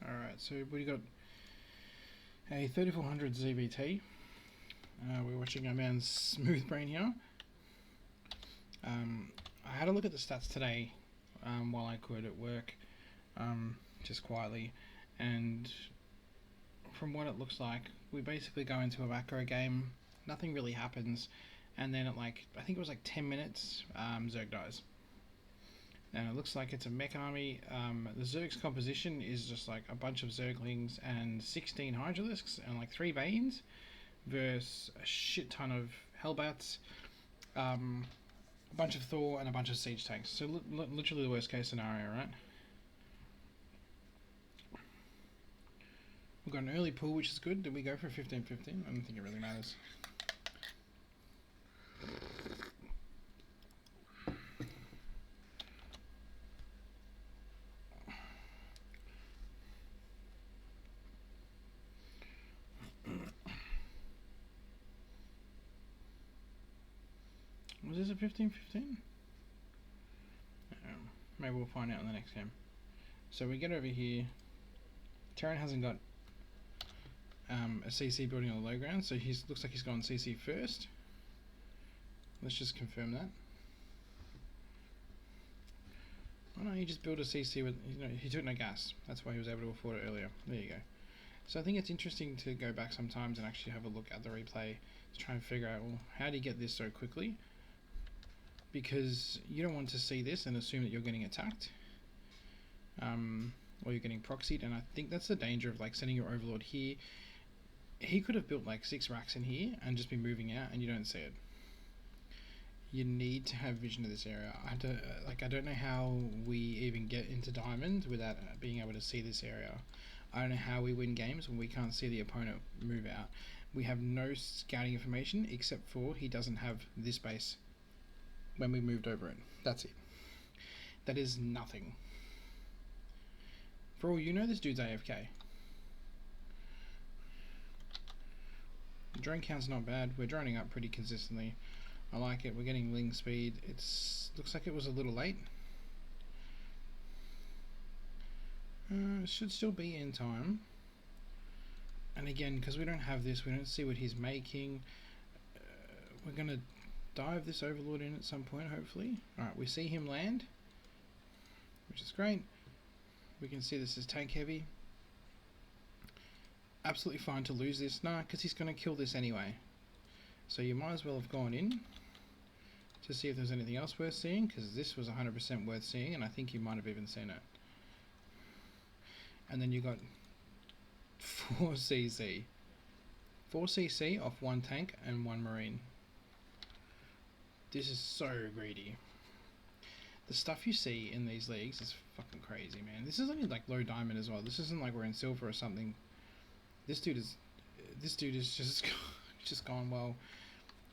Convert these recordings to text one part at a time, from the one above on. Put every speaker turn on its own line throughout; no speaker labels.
Alright, so we got a 3400 ZvT. We're watching our man Smoothbrain here. I had a look at the stats today while I could at work, just quietly, and from what it looks like, we basically go into a macro game, nothing really happens, and then at like, I think it was like 10 minutes, Zerg dies. And it looks like it's a mech army. The Zerg's composition is just like a bunch of Zerglings and 16 Hydralisks and like 3 Banes versus a shit ton of Hellbats, a bunch of Thor and a bunch of siege tanks. So literally the worst case scenario, right? We've got an early pull, which is good. Did we go for 15-15? I don't think it really matters. Was this a 15-15? Maybe we'll find out in the next game. So we get over here. Terran hasn't got a CC building on the low ground, so he looks like he's gone CC first. Let's just confirm that. Oh no, he just built a CC with, he took no gas. That's why he was able to afford it earlier. There you go. So I think it's interesting to go back sometimes and actually have a look at the replay to try and figure out, well, how do you get this so quickly? Because you don't want to see this and assume that you're getting attacked, or you're getting proxied, and I think that's the danger of like sending your overlord here. He could have built like 6 racks in here and just be moving out, and you don't see it. You need to have vision of this area. I don't know how we even get into diamond without being able to see this area. I don't know how we win games when we can't see the opponent move out. We have no scouting information except for he doesn't have this base when we moved over it. That's it. That is nothing. For all you know, this dude's AFK. The drone count's not bad. We're droning up pretty consistently. I like it. We're getting ling speed. Looks like it was a little late. It should still be in time. And again, because we don't have this, we don't see what he's making. We're going to dive this overlord in at some point, hopefully. Alright, we see him land, which is great. We can see this is tank heavy. Absolutely fine to lose this. Nah, because he's going to kill this anyway. So you might as well have gone in to see if there's anything else worth seeing, because this was 100% worth seeing, and I think you might have even seen it. And then you got 4 CC. 4 CC off 1 tank and 1 marine. This is so greedy. The stuff you see in these leagues is fucking crazy, man. This is only like low diamond as well. This isn't like we're in silver or something. This dude is just gone well.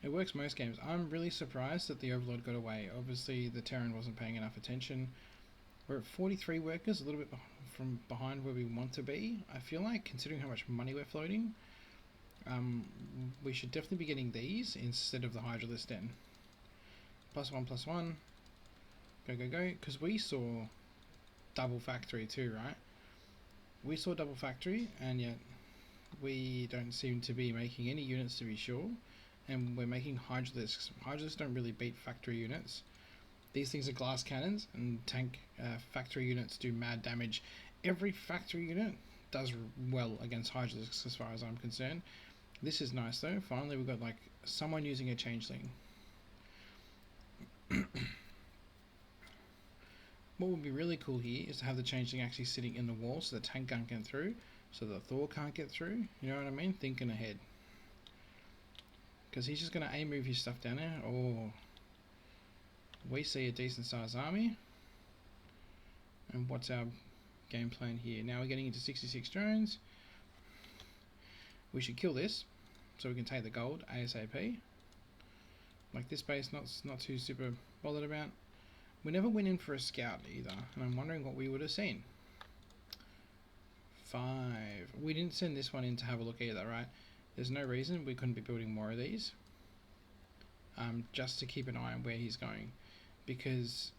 It works most games. I'm really surprised that the overlord got away. Obviously the Terran wasn't paying enough attention. We're at 43 workers, a little bit from behind where we want to be. I feel like, considering how much money we're floating, we should definitely be getting these instead of the Hydralisk Den. +1/+1. Go, go, go. Because we saw double factory too, right? We saw double factory, and yet we don't seem to be making any units to be sure. And we're making Hydralisks. Hydralisks don't really beat factory units. These things are glass cannons, and tank factory units do mad damage. Every factory unit does well against Hydralisks as far as I'm concerned. This is nice though. Finally we've got like someone using a changeling. What would be really cool here is to have the changeling actually sitting in the wall so the tank can't get through, so the Thor can't get through. You know what I mean? Thinking ahead. Because he's just going to move his stuff down there. Oh, we see a decent sized army. And what's our game plan here? Now we're getting into 66 drones. We should kill this so we can take the gold ASAP. Like this base, not too super bothered about. We never went in for a scout either, and I'm wondering what we would have seen. 5. We didn't send this one in to have a look either, right? There's no reason we couldn't be building more of these. Just to keep an eye on where he's going. Because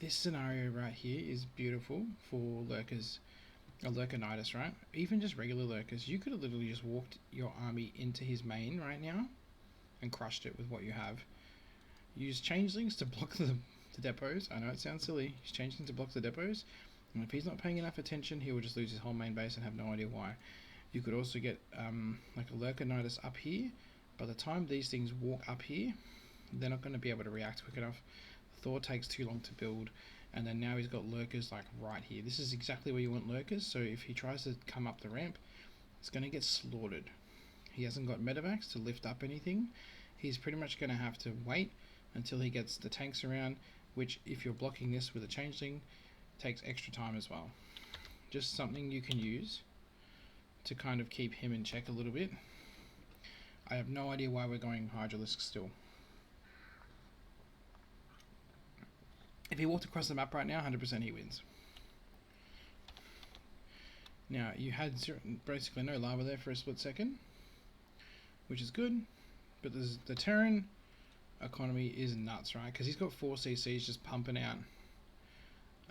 this scenario right here is beautiful for lurkers. a lurkinitis, right? Even just regular lurkers, you could have literally just walked your army into his main right now and crushed it with what you have. Use changelings to block the depots. I know it sounds silly. Use changelings to block the depots. And if he's not paying enough attention, he will just lose his whole main base and have no idea why. You could also get like a lurkinitis up here. By the time these things walk up here, they're not going to be able to react quick enough. Thor takes too long to build, and then now he's got lurkers like right here. This is exactly where you want lurkers, so if he tries to come up the ramp, it's going to get slaughtered. He hasn't got medevacs to lift up anything. He's pretty much going to have to wait until he gets the tanks around, which if you're blocking this with a changeling, takes extra time as well. Just something you can use to kind of keep him in check a little bit. I have no idea why we're going Hydralisk still. If he walked across the map right now, 100% he wins. Now, you had basically no lava there for a split second, which is good, but the Terran economy is nuts, right? Because he's got 4 CCs just pumping out.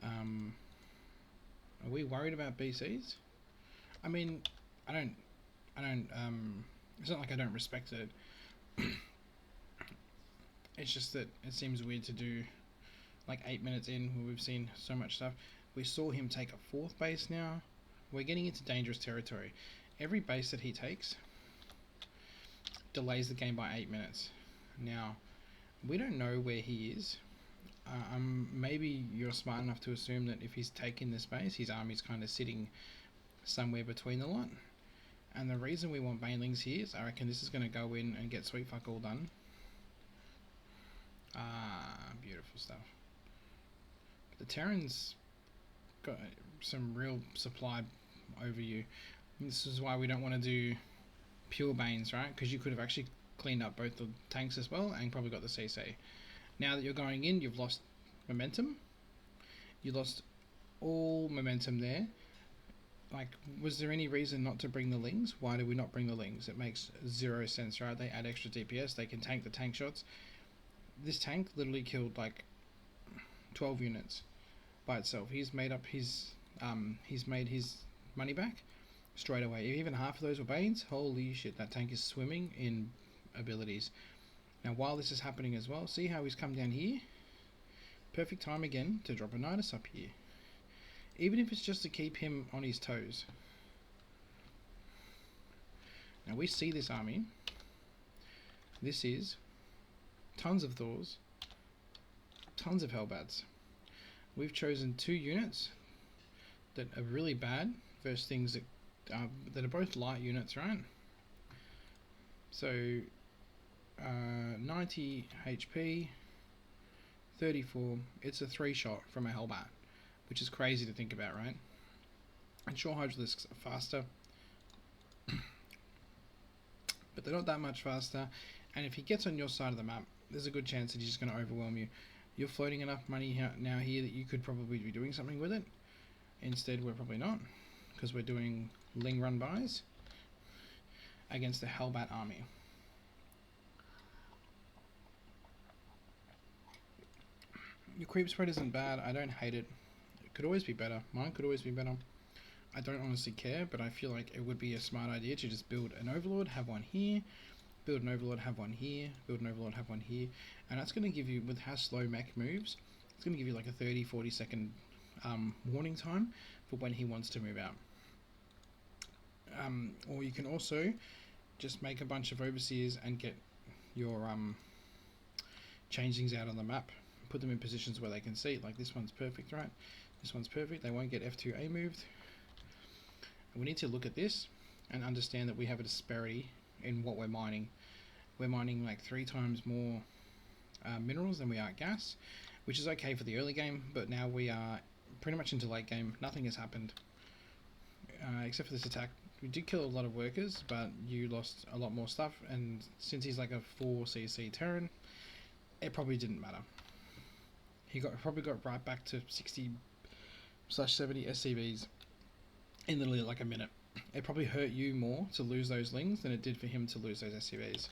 Are we worried about BCs? I mean, I don't, it's not like I don't respect it. It's just that it seems weird to do like 8 minutes in where we've seen so much stuff. We saw him take a 4th base now. We're getting into dangerous territory. Every base that he takes delays the game by 8 minutes. Now, we don't know where he is. Maybe you're smart enough to assume that if he's taking this base, his army's kind of sitting somewhere between the lot. And the reason we want banelings here is I reckon this is going to go in and get sweet fuck all done. Beautiful stuff. The Terran's got some real supply over you. This is why we don't want to do pure Banes, right? Because you could have actually cleaned up both the tanks as well and probably got the CC. Now that you're going in, you've lost momentum. You lost all momentum there. Like, was there any reason not to bring the lings? Why did we not bring the lings? It makes 0 sense, right? They add extra DPS. They can tank the tank shots. This tank literally killed like 12 units by itself. He's made his money back straight away. Even half of those were Banes. Holy shit, that tank is swimming in abilities. Now while this is happening as well, see how he's come down here? Perfect time again to drop a Nidus up here. Even if it's just to keep him on his toes. Now we see this army. This is tons of Thors, tons of Hellbats. We've chosen 2 units that are really bad versus things that are both light units, right? So 90 HP, 34. It's a 3-shot from a Hellbat, which is crazy to think about, right? And sure, Hydralisks are faster, but they're not that much faster. And if he gets on your side of the map, there's a good chance that he's just going to overwhelm you. You're floating enough money now here that you could probably be doing something with it. Instead, we're probably not, because we're doing ling run buys against the Hellbat army. Your creep spread isn't bad. I don't hate it. It could always be better. Mine could always be better. I don't honestly care, but I feel like it would be a smart idea to just build an Overlord, have one here, build an Overlord, have one here, build an Overlord, have one here, and that's going to give you, with how slow mech moves, it's going to give you like a 30-40 second warning time for when he wants to move out. Or you can also just make a bunch of overseers and get your changelings out on the map, put them in positions where they can see. Like this one's perfect, right? This one's perfect. They won't get F2A moved. And we need to look at this and understand that we have a disparity in what we're mining. We're mining like 3 times more minerals than we are gas, which is okay for the early game, but now we are pretty much into late game. Nothing has happened except for this attack. We did kill a lot of workers, but you lost a lot more stuff, and since he's like a 4cc Terran, it probably didn't matter. He probably got right back to 60/70 SCVs in literally like a minute. It probably hurt you more to lose those lings than it did for him to lose those SCVs.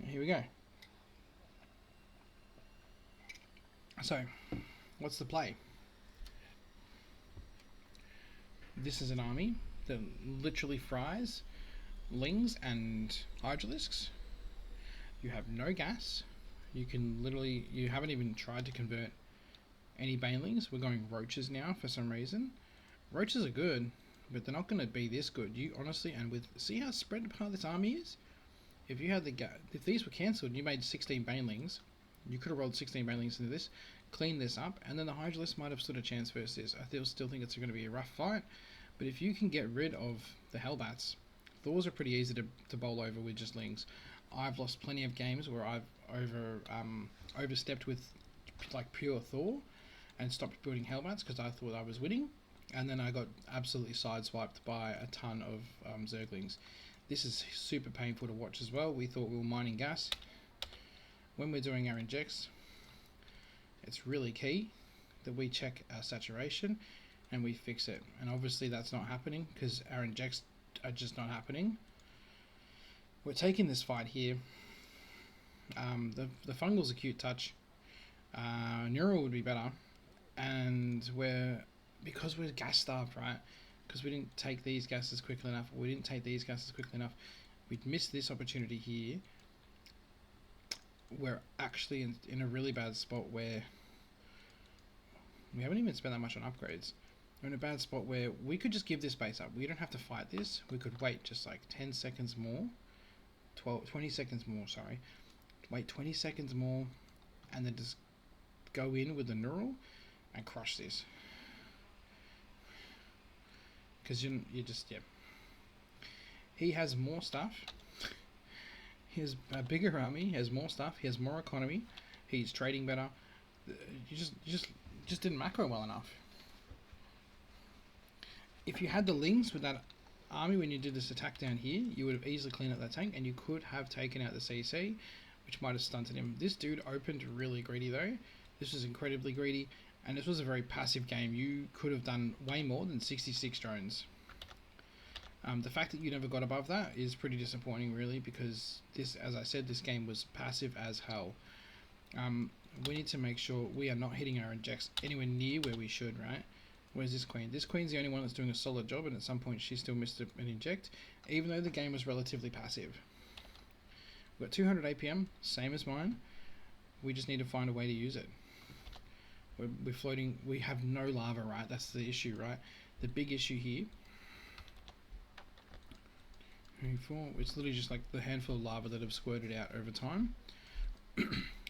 Here we go. So, what's the play? This is an army that literally fries lings and hydralisks. You have no gas. You can literally, you haven't even tried to convert any banelings. We're going roaches now for some reason. Roaches are good, but they're not going to be this good. You honestly, and with, see how spread apart this army is? If you had if these were cancelled and you made 16 banelings, you could have rolled 16 banelings into this, cleaned this up, and then the hydralisk might have stood a chance versus this. I still think it's going to be a rough fight, but if you can get rid of the hellbats, Thors are pretty easy to bowl over with just lings. I've lost plenty of games where I've overstepped with like pure Thor and stopped building hellbats because I thought I was winning, and then I got absolutely sideswiped by a ton of zerglings. This is super painful to watch as well. We thought we were mining gas. When we're doing our injects, it's really key that we check our saturation and we fix it. And obviously that's not happening because our injects are just not happening. We're taking this fight here. The fungal's a cute touch. Neural would be better. And because we're gas starved, right? Because we didn't take these gases quickly enough, or we didn't take these gases quickly enough, we'd missed this opportunity here. We're actually in a really bad spot where we haven't even spent that much on upgrades. We're in a bad spot where we could just give this base up. We don't have to fight this. We could wait just like 10 seconds more. 20 seconds more, sorry. Wait 20 seconds more and then just go in with the neural and crush this. Because you just, yeah. He has more stuff. He has a bigger army. He has more stuff. He has more economy. He's trading better. You just didn't macro well enough. If you had the lings with that army when you did this attack down here, you would have easily cleaned up that tank, and you could have taken out the CC, which might have stunted him. This dude opened really greedy though. This was incredibly greedy. And this was a very passive game. You could have done way more than 66 drones. The fact that you never got above that is pretty disappointing, really, because this, as I said, this game was passive as hell. We need to make sure we are not hitting our injects anywhere near where we should, right? Where's this queen? This queen's the only one that's doing a solid job, and at some point she still missed an inject, even though the game was relatively passive. We've got 200 APM, same as mine. We just need to find a way to use it. We're floating, we have no lava, right? That's the issue, right? The big issue here, it's literally just like the handful of lava that have squirted out over time.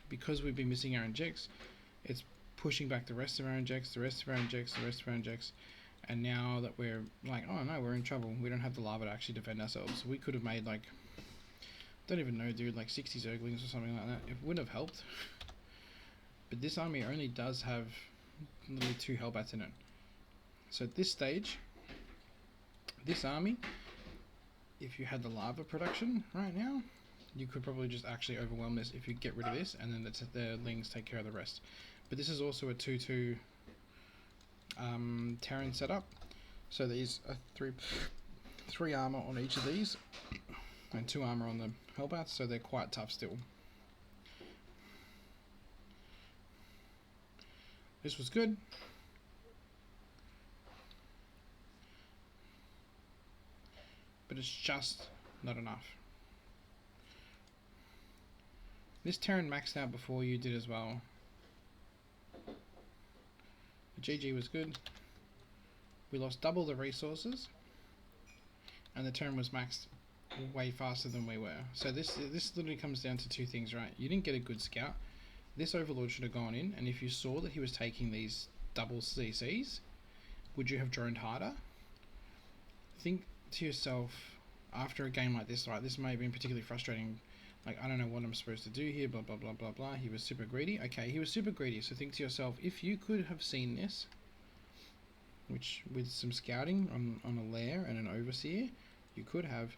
Because we've been missing our injects, it's pushing back the rest of our injects, the rest of our injects, the rest of our injects, and now that we're like, oh no, we're in trouble. We don't have the lava to actually defend ourselves. So we could have made like, don't even know, dude, like 60 zerglings or something like that. It would have helped. But this army only does have literally 2 hellbats in it. So at this stage, this army, if you had the lava production right now, you could probably just actually overwhelm this if you get rid of this, and then the lings take care of the rest. But this is also a 2-2 Terran setup. So there's a 3 armor on each of these, and 2 armor on the hellbats, so they're quite tough still. This was good. But it's just not enough. This Terran maxed out before you did as well. The GG was good. We lost double the resources, and the Terran was maxed way faster than we were. So this literally comes down to 2 things, right? You didn't get a good scout. This Overlord should have gone in, and if you saw that he was taking these double CCs, would you have droned harder? Think to yourself, after a game like this, right, this may have been particularly frustrating, like, I don't know what I'm supposed to do here, blah, blah, blah, blah, blah, he was super greedy. Okay, he was super greedy, so think to yourself, if you could have seen this, which with some scouting on a lair and an overseer, you could have,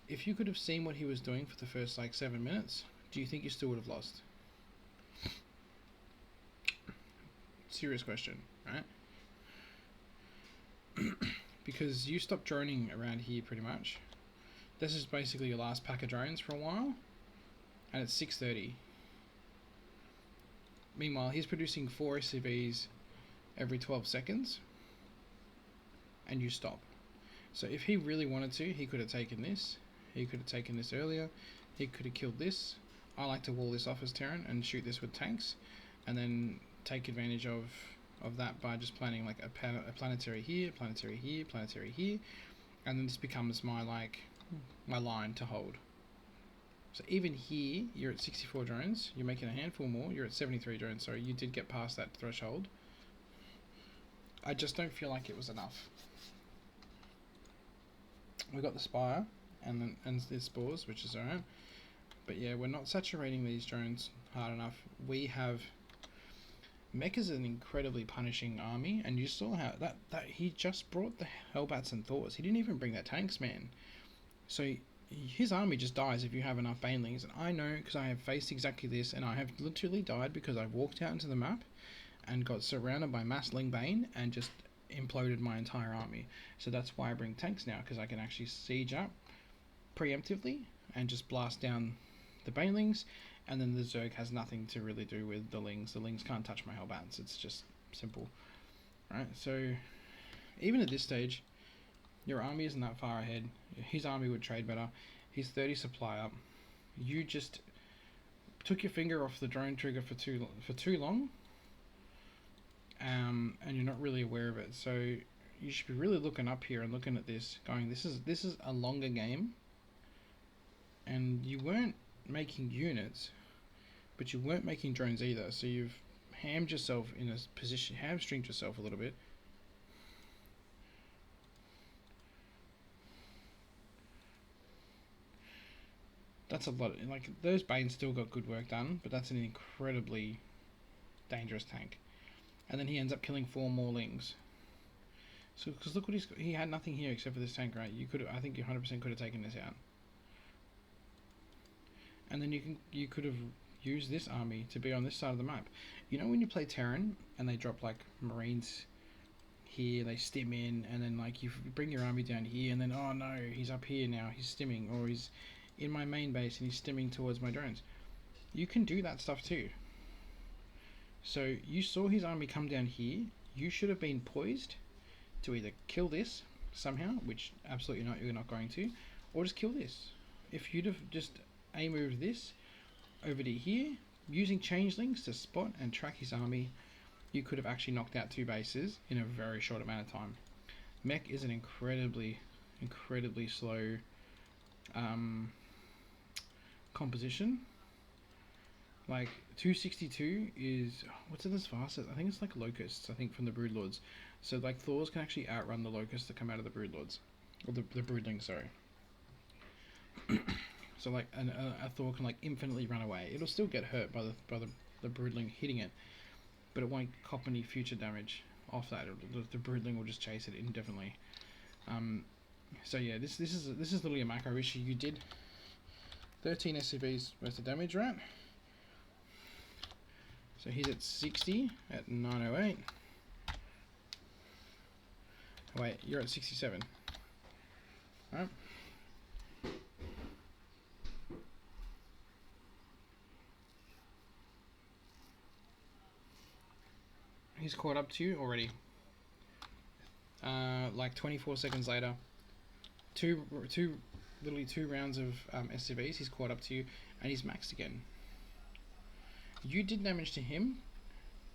if you could have seen what he was doing for the first, like, 7 minutes, do you think you still would have lost? Serious question, right? Because you stopped droning around here pretty much. This is basically your last pack of drones for a while, and it's 6:30. Meanwhile, he's producing 4 SCVs every 12 seconds, and you stop. So if he really wanted to, he could have taken this. He could have taken this earlier. He could have killed this. I like to wall this off as Terran and shoot this with tanks, and then take advantage of that by just planning like a planetary here, planetary here, planetary here, and then this becomes my line to hold. So even here, you're at 64 drones. You're making a handful more. You're at 73 drones. Sorry, you did get past that threshold. I just don't feel like it was enough. We got the Spire and the Spores, which is alright. But yeah, we're not saturating these drones hard enough. We have... Mech is an incredibly punishing army, and you saw how that he just brought the Hellbats and Thors. He didn't even bring that tanks, man. So his army just dies if you have enough Banelings, and I know because I have faced exactly this, and I have literally died because I walked out into the map and got surrounded by mass Ling Bane and just imploded my entire army. So that's why I bring tanks now, because I can actually siege up preemptively and just blast down the Banelings, and then the Zerg has nothing to really do with the Lings. The Lings can't touch my Hellbats. It's just simple, right? So even at this stage, your army isn't that far ahead. His army would trade better. He's 30 supply up. You just took your finger off the drone trigger for too long, and you're not really aware of it. So you should be really looking up here and looking at this, going, this is a longer game, and you weren't making units, but you weren't making drones either. So you've hamstringed yourself a little bit. That's a lot. Like, those Banes still got good work done, but that's an incredibly dangerous tank. And then he ends up killing 4 more Lings. So, because look what he had nothing here except for this tank, right? I think you 100% could have taken this out. And then you could have used this army to be on this side of the map. You know when you play Terran and they drop like Marines here, they stim in, and then like you bring your army down here, and then oh no, he's up here now, he's stimming, or he's in my main base and he's stimming towards my drones. You can do that stuff too. So you saw his army come down here. You should have been poised to either kill this somehow, which absolutely not, you're not going to, or just kill this. If you'd have just moved this over to here, using changelings to spot and track his army, you could have actually knocked out 2 bases in a very short amount of time. Mech is an incredibly slow composition. Like 262 is, what's it as fast as? I think it's like locusts, I think, from the Broodlords. So like Thors can actually outrun the locusts that come out of the Broodlords, or the Broodlings, sorry. So like a Thor can like infinitely run away. It'll still get hurt by the Broodling hitting it, but it won't cop any future damage off that. The Broodling will just chase it indefinitely. So yeah, this is literally a macro issue. You did 13 SCVs worth of damage, right? So he's at 60 at 908. Oh, wait, you're at 67. Alright. He's caught up to you already. Like 24 seconds later, literally two rounds of SCVs, he's caught up to you, and he's maxed again. You did damage to him.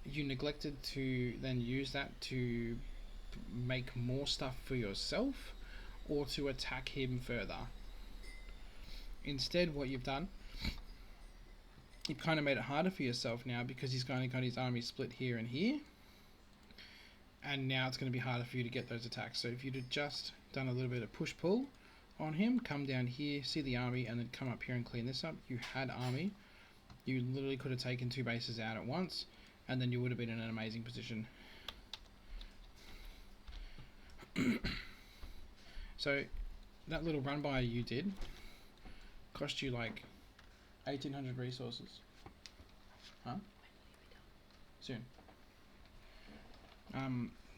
You neglected to then use that to make more stuff for yourself, or to attack him further. Instead, what you've done, you've kind of made it harder for yourself now, because he's kind of got his army split here and here, and now it's going to be harder for you to get those attacks. So if you'd have just done a little bit of push-pull on him, come down here, see the army, and then come up here and clean this up, you had army. You literally could have taken 2 bases out at once, and then you would have been in an amazing position. So that little run by you did cost you like 1,800 resources. Huh? Soon.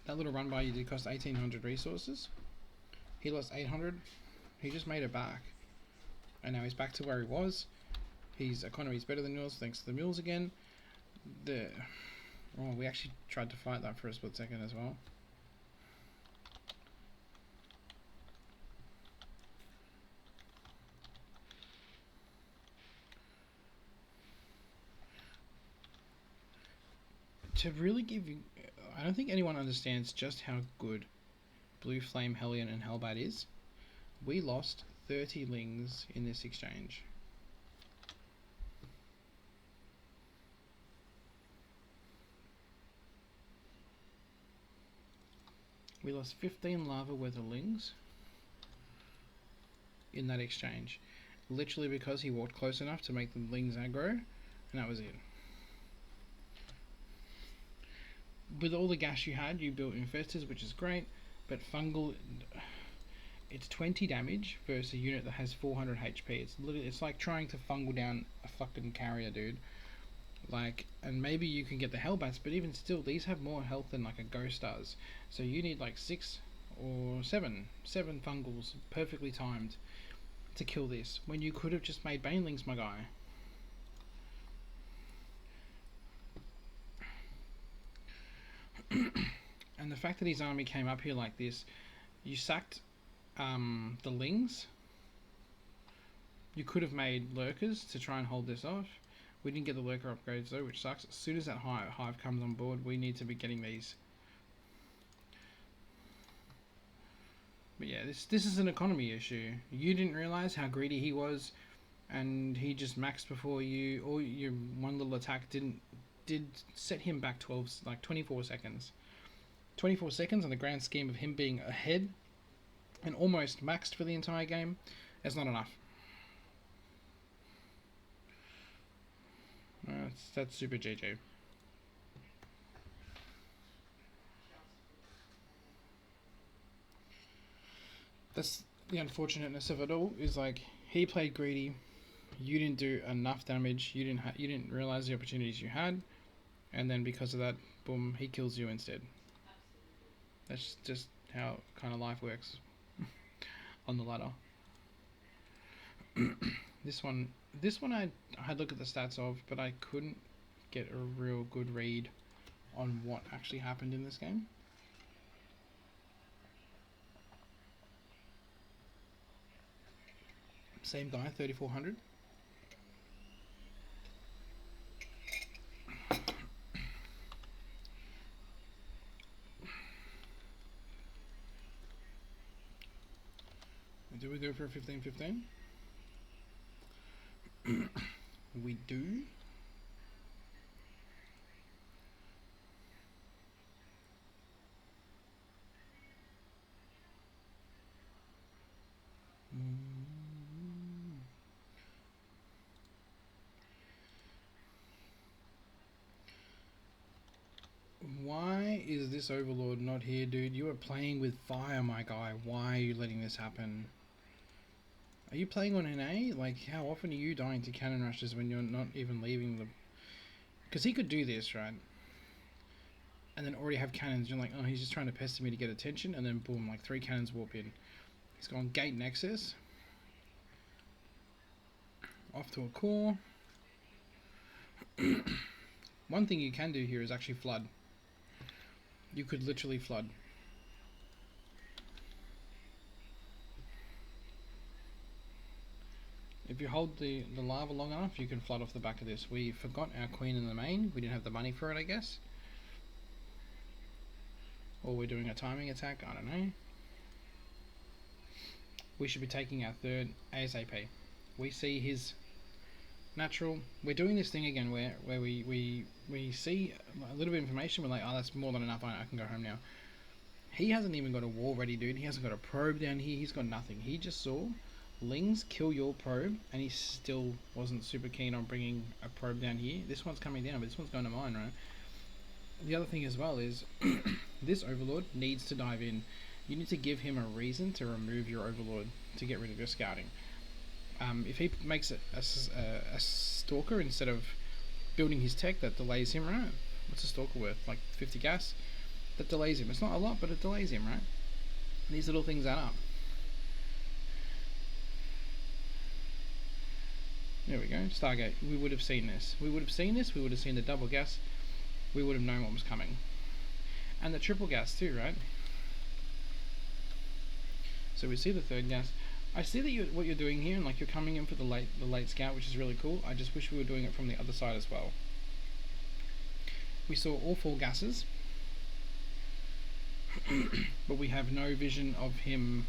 That little run by you did cost 1,800 resources. He lost 800. He just made it back, and now he's back to where he was. His economy is better than yours thanks to the mules again. Oh, we actually tried to fight that for a split second as well. To really give you, I don't think anyone understands just how good Blue Flame, Hellion and Hellbat is. We lost 30 lings in this exchange. We lost 15 lava worth of lings in that exchange. Literally because he walked close enough to make the lings aggro, and that was it. With all the gas you had, you built infestors, which is great, but fungal, it's 20 damage versus a unit that has 400 HP. It's like trying to fungal down a fucking carrier, dude. Like, and maybe you can get the Hellbats, but even still, these have more health than like a Ghost does. So you need like 6 or 7 fungals perfectly timed to kill this, when you could have just made Banelings, my guy. And the fact that his army came up here like this, you sacked the Lings. You could have made Lurkers to try and hold this off. We didn't get the Lurker upgrades though, which sucks. As soon as that hive comes on board, we need to be getting these. But yeah, this is an economy issue. You didn't realise how greedy he was, and he just maxed before you, or your one little attack did set him back 24 seconds. 24 seconds in the grand scheme of him being ahead and almost maxed for the entire game is not enough. That's super GG. That's the unfortunateness of it all, is like, he played greedy, you didn't do enough damage, you didn't realize the opportunities you had, and then because of that, boom, he kills you instead. That's just how kind of life works on the ladder. This one I had a look at the stats of, but I couldn't get a real good read on what actually happened in this game. Same guy, 3400. Do we go for a 15-15? We do. Why is this Overlord not here, dude? You are playing with fire, my guy. Why are you letting this happen? Are you playing on NA? Like, how often are you dying to cannon rushes when you're not even leaving the... Because he could do this, right? And then already have cannons. You're like, oh, he's just trying to pester me to get attention. And then boom, like 3 cannons warp in. He's gone Gate Nexus. Off to a core. One thing you can do here is actually flood. You could literally flood. If you hold the lava long enough, you can flood off the back of this. We forgot our queen in the main. We didn't have the money for it, I guess. Or we're doing a timing attack, I don't know. We should be taking our third ASAP. We see his natural. We're doing this thing again where we see a little bit of information. We're like, oh, that's more than enough. I can go home now. He hasn't even got a wall ready, dude. He hasn't got a probe down here. He's got nothing. He just saw Lings kill your probe, and he still wasn't super keen on bringing a probe down here. This one's coming down, but this one's going to mine, right? The other thing as well is this Overlord needs to dive in. You need to give him a reason to remove your Overlord to get rid of your scouting. If he makes it a Stalker instead of building his tech, that delays him, right? What's a Stalker worth? Like 50 gas? That delays him. It's not a lot, but it delays him, right? These little things add up. There we go, Stargate. We would have seen this. We would have seen this. We would have seen the double gas. We would have known what was coming. And the triple gas too, right? So we see the third gas. I see that what you're doing here, and like you're coming in for the late scout, which is really cool. I just wish we were doing it from the other side as well. We saw all 4 gases, but we have no vision of him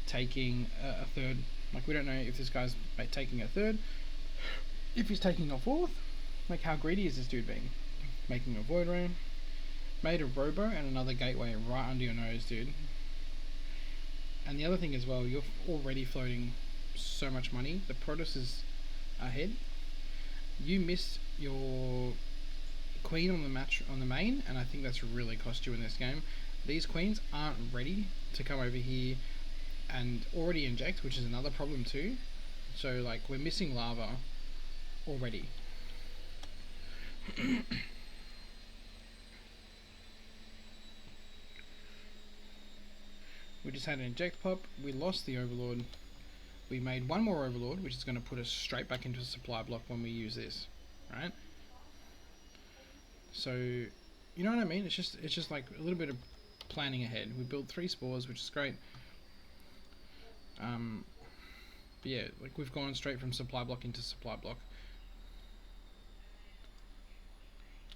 taking a third. Like, we don't know if this guy's taking a third, if he's taking a fourth. Like, how greedy is this dude being? Making a void ray, made a robo and another gateway right under your nose, dude. And the other thing as well, you're already floating so much money. The Protoss is ahead. You missed your queen on the main, and I think that's really cost you in this game. These queens aren't ready to come over here and already inject, which is another problem too. So like, we're missing lava already. We just had an inject pop, we lost the overlord, we made one more overlord, which is going to put us straight back into a supply block when we use this, right? So, you know what I mean? It's just like a little bit of planning ahead. We built 3 spores, which is great. But yeah, like, we've gone straight from supply block into supply block.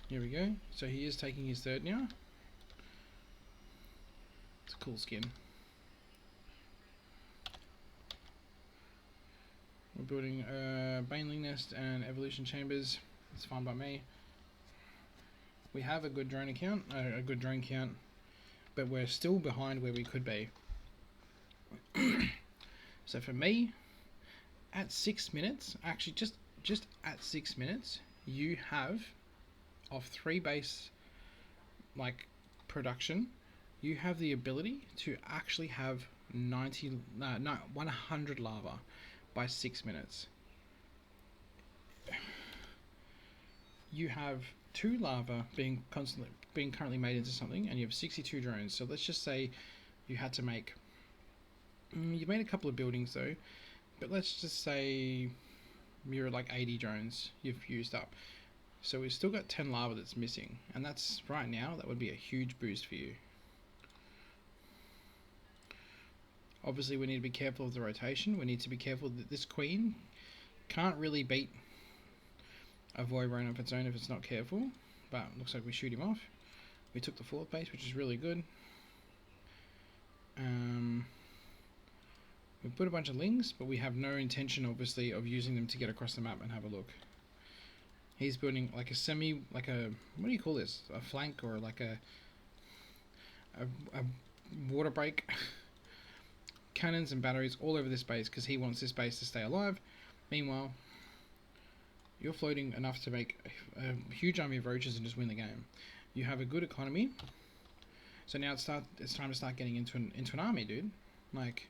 Here we go. So he is taking his third now. It's a cool skin. We're building Baneling Nest and Evolution Chambers. It's fine by me. We have a good drone count, but we're still behind where we could be. So for me, at 6 minutes, actually just at 6 minutes, you have, of 3 base like production, you have the ability to actually have 100 lava by 6 minutes. You have 2 lava being currently made into something, and you have 62 drones. So let's just say you had to make, you made a couple of buildings though, but let's just say you're like 80 drones you've used up. So we've still got 10 lava that's missing, and that's right now, that would be a huge boost for you. Obviously we need to be careful of the rotation. We need to be careful that this queen can't really beat a void rain of its own if it's not careful, but looks like we shoot him off. We took the 4th base, which is really good. We put a bunch of lings, but we have no intention obviously of using them to get across the map and have a look. He's building like a what do you call this? A flank, or like a water break. Cannons and batteries all over this base because he wants this base to stay alive. Meanwhile, you're floating enough to make a huge army of roaches and just win the game. You have a good economy. So now it's time to start getting into an army, dude. Like,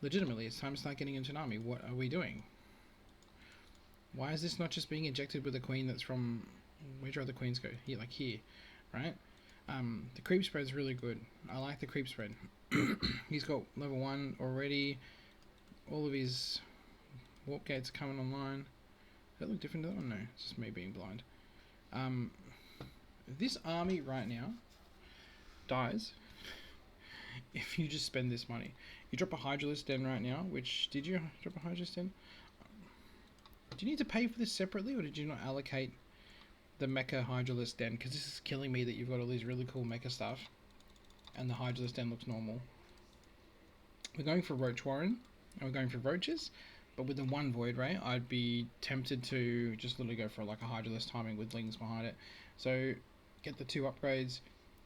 legitimately, it's time to start getting into an army. What are we doing? Why is this not just being injected with a queen that's from... Where'd your other queens go? Here, like here, right? The creep spread's really good. I like the creep spread. He's got level 1 already. All of his warp gates are coming online. Does that look different to that one? No, it's just me being blind. This army right now dies if you just spend this money. You drop a Hydralisk Den right now, which... Did you drop a Hydralisk Den? Do you need to pay for this separately, or did you not allocate the Mecha Hydralisk Den? Because this is killing me that you've got all these really cool Mecha stuff and the Hydralisk Den looks normal. We're going for Roach Warren, and we're going for Roaches, but with the 1 Void Ray, I'd be tempted to just literally go for like a Hydralisk timing with Lings behind it. So get the 2 upgrades,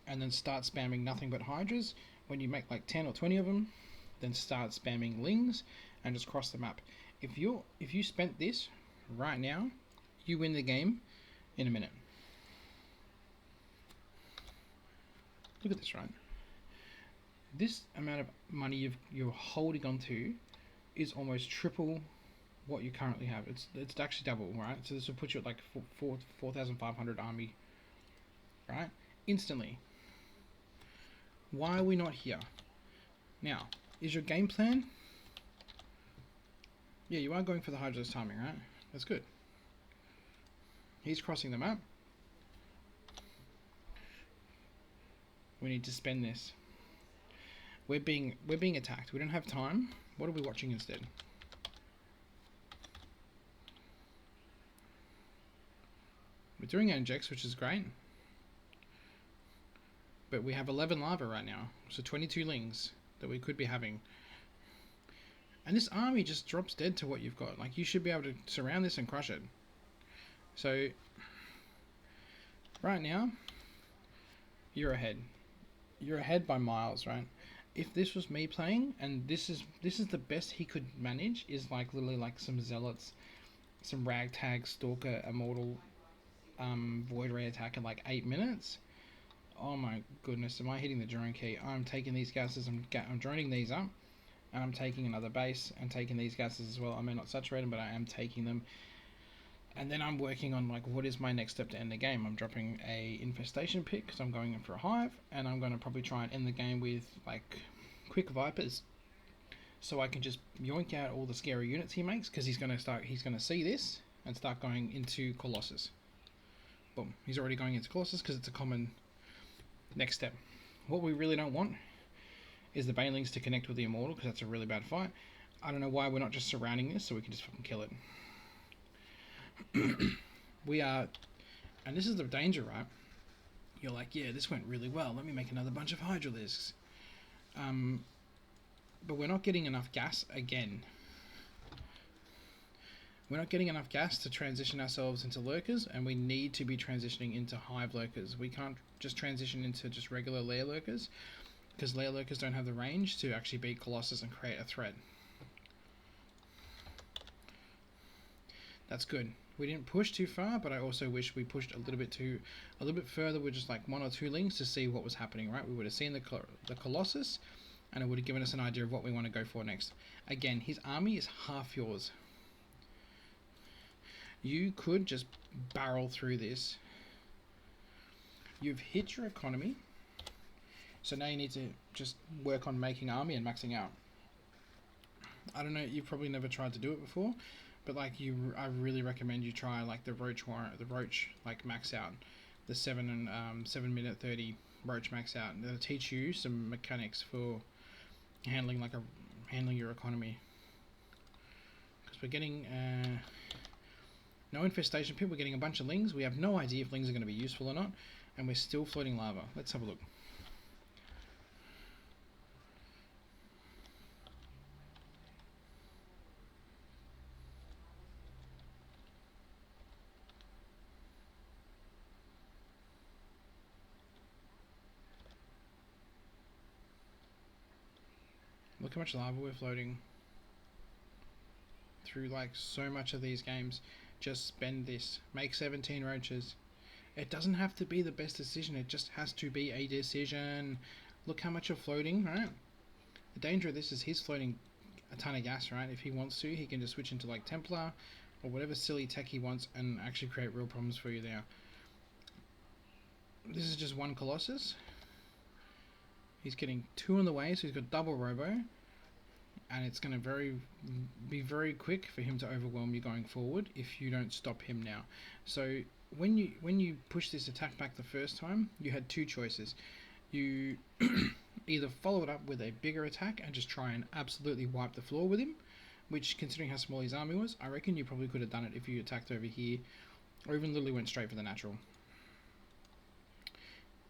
and then start spamming nothing but Hydras. When you make like 10 or 20 of them, then start spamming Lings, and just cross the map. If you spent this right now, you win the game in a minute. Look at this, right? This amount of money you're holding on to is almost triple what you currently have. It's actually double, right? So this will put you at like 4,500 army, right? Instantly. Why are we not here? Now, is your game plan Yeah, you are going for the Hydra's timing, right? That's good. He's crossing the map. We need to spend this. We're being attacked. We don't have time. What are we watching instead? We're doing injects, which is great. But we have 11 lava right now. So 22 lings that we could be having. And this army just drops dead to what you've got. Like, you should be able to surround this and crush it. So, right now, you're ahead. You're ahead by miles, right? If this was me playing, and this is the best he could manage, is like literally like some zealots, some ragtag stalker immortal void ray attack in like 8 minutes. Oh my goodness, am I hitting the drone key? I'm taking these gases, I'm droning these up, and I'm taking another base and taking these gases as well. I may not saturate them, but I am taking them. And then I'm working on like, what is my next step to end the game? I'm dropping a infestation pick because I'm going in for a hive, and I'm going to probably try and end the game with like quick vipers, so I can just yoink out all the scary units he makes, because he's going to see this and start going into Colossus. Boom, he's already going into Colossus because it's a common next step. What we really don't want is the Banelings to connect with the Immortal, because that's a really bad fight. I don't know why we're not just surrounding this so we can just fucking kill it. We are, and this is the danger, right? You're like, yeah, this went really well, let me make another bunch of Hydralisks. But we're not getting enough gas again. We're not getting enough gas to transition ourselves into lurkers, and we need to be transitioning into hive lurkers. We can't just transition into just regular lair lurkers, because lair lurkers don't have the range to actually beat Colossus and create a threat. That's good. We didn't push too far, but I also wish we pushed a little bit further with just like 1 or 2 lings to see what was happening, right? We would have seen the Colossus, and it would have given us an idea of what we want to go for next. Again, his army is half yours. You could just barrel through this. You've hit your economy, so now you need to just work on making army and maxing out. I don't know, you've probably never tried to do it before, but like I really recommend you try like the Roach like max out, the 7 minute 30 Roach max out. They'll teach you some mechanics for handling your economy. Because we're getting no infestation pit. We're getting a bunch of lings. We have no idea if lings are going to be useful or not, and we're still floating lava. Let's have a look. Look how much lava we're floating through, like so much of these games. Just spend this. Make 17 roaches. It doesn't have to be the best decision. It just has to be a decision. Look how much you're floating, right? The danger of this is he's floating a ton of gas, right? If he wants to, he can just switch into like Templar or whatever silly tech he wants and actually create real problems for you there. This is just 1 Colossus. He's getting 2 on the way, so he's got double robo, and it's going to be very quick for him to overwhelm you going forward if you don't stop him now. So when you push this attack back the first time, you had 2 choices. You either follow it up with a bigger attack and just try and absolutely wipe the floor with him, which, considering how small his army was, I reckon you probably could have done it if you attacked over here, or even literally went straight for the natural.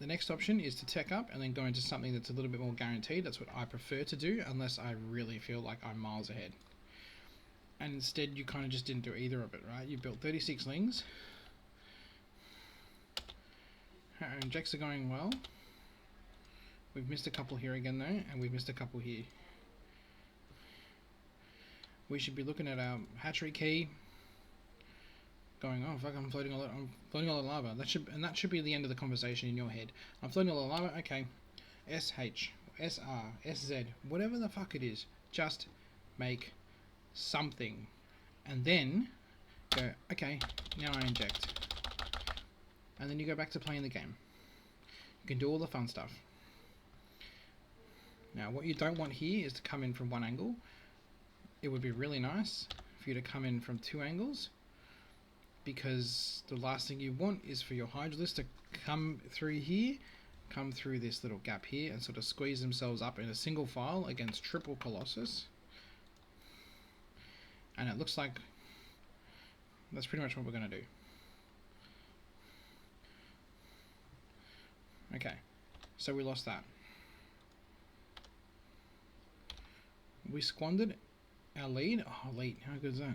The next option is to tech up and then go into something that's a little bit more guaranteed. That's what I prefer to do, unless I really feel like I'm miles ahead. And instead, you kind of just didn't do either of it, right? You built 36 lings. Our injects are going well. We've missed a couple here again though, and we've missed a couple here. We should be looking at our hatchery key. Going, oh fuck, I'm floating a lot of lava. That should be the end of the conversation in your head. I'm floating a lot of lava, okay. SH, SR, SZ, whatever the fuck it is, just make something. And then go, okay, now I inject. And then you go back to playing the game. You can do all the fun stuff. Now what you don't want here is to come in from one angle. It would be really nice for you to come in from 2 angles, because the last thing you want is for your Hydralisks to come through here, come through this little gap here, and sort of squeeze themselves up in a single file against triple Colossus. And it looks like that's pretty much what we're going to do. Okay, so we lost that. We squandered our lead. Oh, lead, how good is that?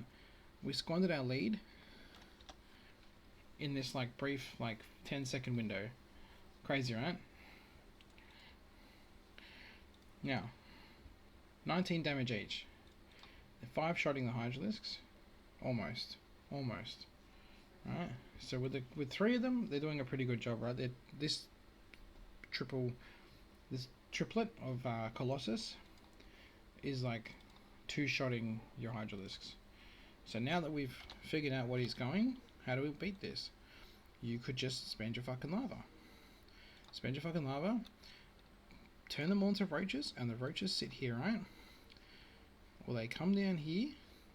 We squandered our lead in this like brief 10-second window. Crazy, right? Now, 19 damage each. 5 shotting the Hydralisks. Almost. Alright, so with 3 of them, they're doing a pretty good job, right? This triplet of Colossus is like 2-shotting your Hydralisks. So now that we've figured out what he's going, how do we beat this? You could just spend your fucking lava. Spend your fucking lava, turn them all into roaches, and the roaches sit here, right? Well, they come down here,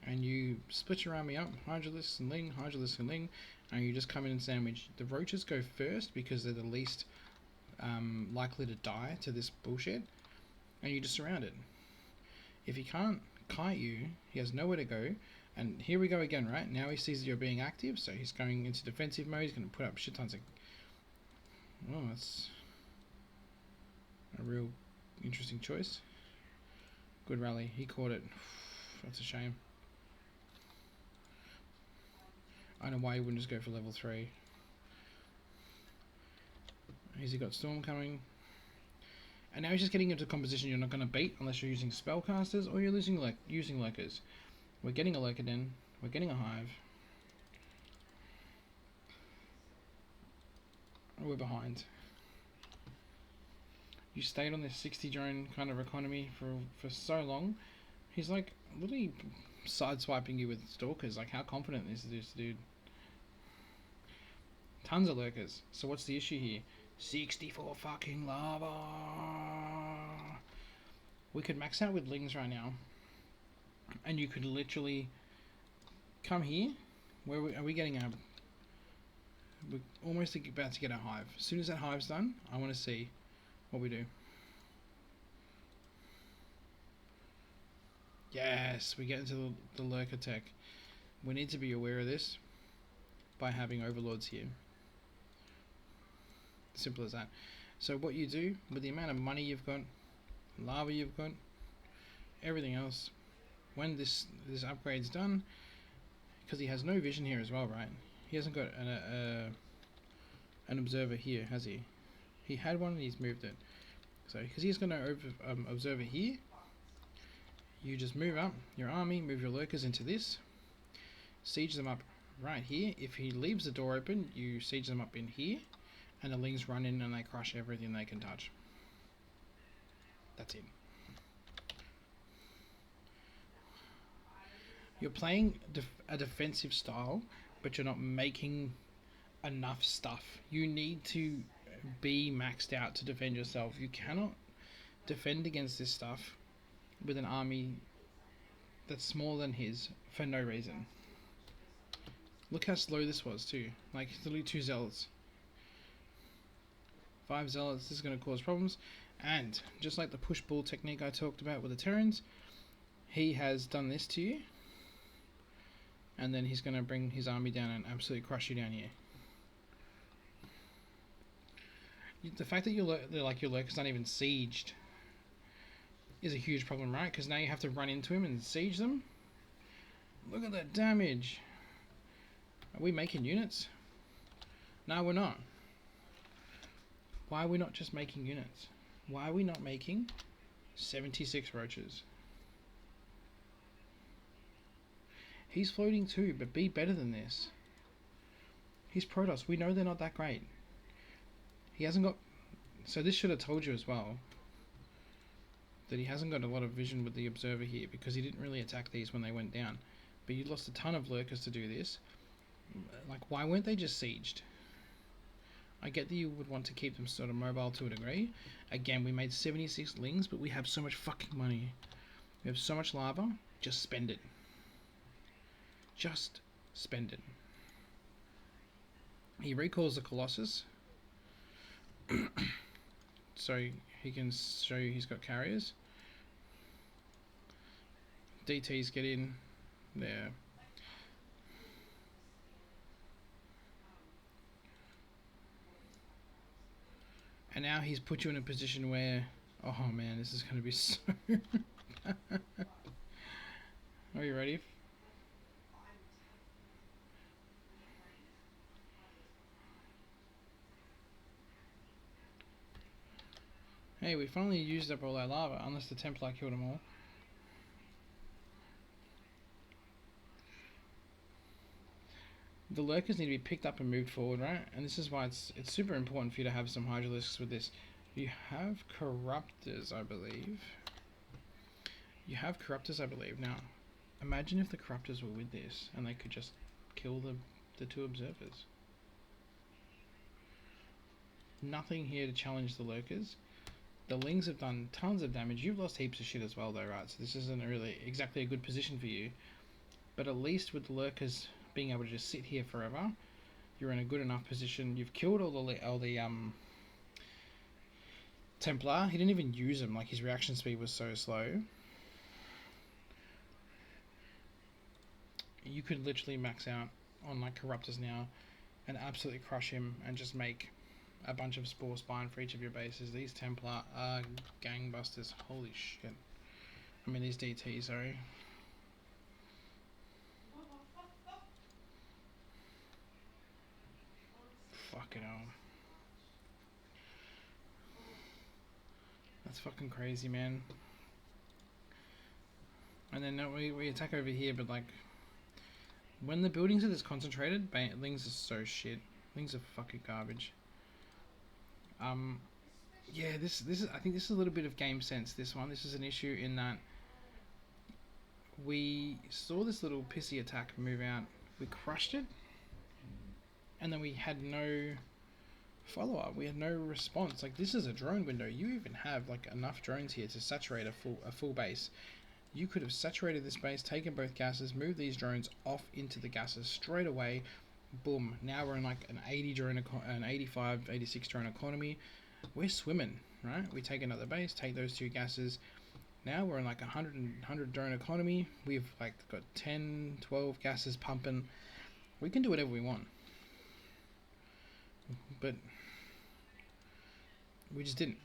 and you split your army up, Hydralisks and Ling, Hydralisks and Ling, and you just come in and sandwich. The roaches go first because they're the least likely to die to this bullshit, and you just surround it. If he can't kite you, he has nowhere to go, and here we go again, right? Now he sees that you're being active, so he's going into defensive mode. He's going to put up shit tons of... Oh, that's a real interesting choice. Good rally. He caught it. That's a shame. I don't know why he wouldn't just go for level 3. Has he got Storm coming? And now he's just getting into a composition you're not going to beat unless you're using spellcasters or you're using lurkers. We're getting a lurker den. We're getting a hive. We're behind. You stayed on this 60 drone kind of economy for so long. He's like literally sideswiping you with stalkers. Like, how confident is this dude? Tons of lurkers. So what's the issue here? 64 fucking lava. We could max out with lings right now, and you could literally come here. Where are we getting our? We're almost about to get our hive. As soon as that hive's done, I want to see what we do. Yes, we get into the lurker tech. We need to be aware of this by having overlords here. Simple as that. So what you do with the amount of money you've got, lava you've got, everything else, when this upgrade's done, because he has no vision here as well, right? He hasn't got an observer here, has he? He had one and he's moved it. So because he's going to observer here, you just move up your army, move your lurkers into this, siege them up right here. If he leaves the door open, you siege them up in here, and the lings run in and they crush everything they can touch. That's it. You're playing a defensive style, but you're not making enough stuff. You need to be maxed out to defend yourself. You cannot defend against this stuff with an army that's smaller than his for no reason. Look how slow this was too. Like, literally 2 zealots. 5 zealots, this is going to cause problems. And just like the push-pull technique I talked about with the Terrans, he has done this to you. And then he's going to bring his army down and absolutely crush you down here. The fact that your lurkers aren't even sieged is a huge problem, right? Because now you have to run into him and siege them. Look at that damage. Are we making units? No, we're not. Why are we not just making units? Why are we not making 76 roaches? He's floating too, but be better than this. He's Protoss. We know they're not that great. He hasn't got... So this should have told you as well that he hasn't got a lot of vision with the observer here, because he didn't really attack these when they went down. But you lost a ton of lurkers to do this. Like, why weren't they just sieged? I get that you would want to keep them sort of mobile to a degree. Again, we made 76 lings, but we have so much fucking money. We have so much lava. Just spend it. Just spend it. He recalls the Colossus, so he can show you he's got carriers. DTs get in there. And now he's put you in a position where, oh man, this is going to be so... Are you ready? Hey, we finally used up all our lava, unless the Templar killed them all. The lurkers need to be picked up and moved forward, right? And this is why it's super important for you to have some hydralisks with this. You have corruptors, I believe. Now, imagine if the corruptors were with this and they could just kill the two observers. Nothing here to challenge the lurkers. The lings have done tons of damage. You've lost heaps of shit as well though, right? So this isn't really exactly a good position for you. But at least with the lurkers being able to just sit here forever, you're in a good enough position. You've killed all the Templar. He didn't even use them, like his reaction speed was so slow. You could literally max out on like corruptors now and absolutely crush him and just make a bunch of spore spine for each of your bases. These Templar are gangbusters. Holy shit. I mean these DTs, sorry. Fucking hell. That's fucking crazy, man. And then we attack over here, but like when the buildings are this concentrated, lings are so shit. Lings are fucking garbage. Yeah, this is, I think this is a little bit of game sense. This is an issue in that we saw this little pissy attack move out, we crushed it, and then we had no follow up. We had no response. Like this is a drone window. You even have like enough drones here to saturate a full base. You could have saturated this base, taken both gases, moved these drones off into the gases straight away. Boom. Now we're in like an 85, 86 drone economy. We're swimming, right? We take another base, take those two gases. Now we're in like 100 drone economy. We've like got 10, 12 gases pumping. We can do whatever we want. But we just didn't.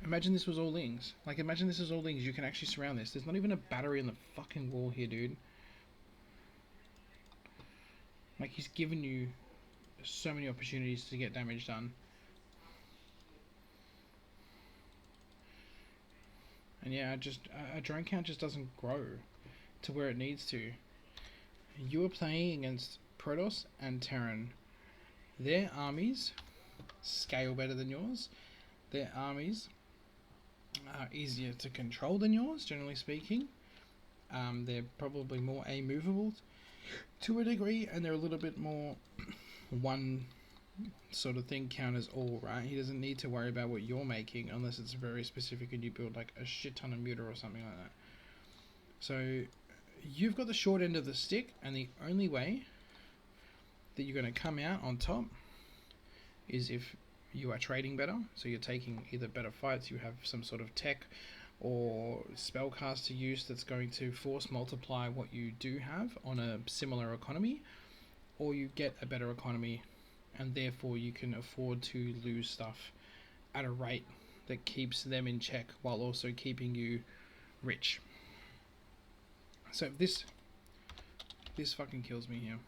Imagine this was all lings. Like imagine this is all lings. You can actually surround this. There's not even a battery in the fucking wall here, dude. Like he's given you so many opportunities to get damage done. And yeah, a drone count just doesn't grow to where it needs to. You are playing against Protoss and Terran. Their armies scale better than yours. Their armies are easier to control than yours, generally speaking. They're probably more A-movable to a degree, and they're a little bit more one sort of thing counters all, right? He doesn't need to worry about what you're making unless it's very specific and you build like a shit ton of muta or something like that. So you've got the short end of the stick, and the only way that you're going to come out on top is if you are trading better. So you're taking either better fights, you have some sort of tech or spellcaster use that's going to force multiply what you do have on a similar economy, or you get a better economy and therefore you can afford to lose stuff at a rate that keeps them in check while also keeping you rich. So this fucking kills me here.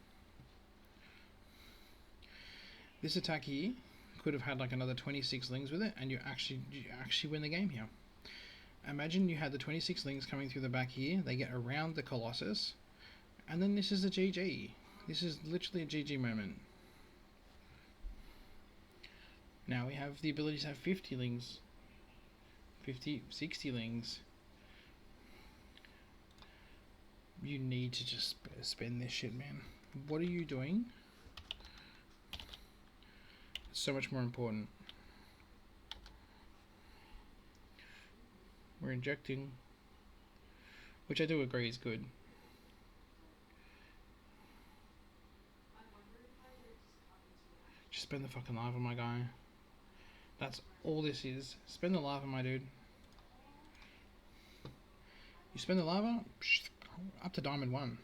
This attack here could have had like another 26 lings with it, and you actually win the game here. Imagine you had the 26 lings coming through the back here, they get around the Colossus, and then this is a GG. This is literally a GG moment. Now we have the ability to have 50 lings, 50, 60 lings. You need to just spend this shit, man. What are you doing? It's so much more important. We're injecting, which I do agree is good. Just spend the fucking lava, my guy. That's all this is. Spend the lava, my dude. You spend the lava, up to diamond 1.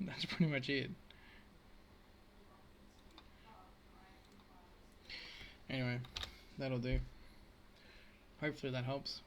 That's pretty much it. Anyway, that'll do. Hopefully that helps.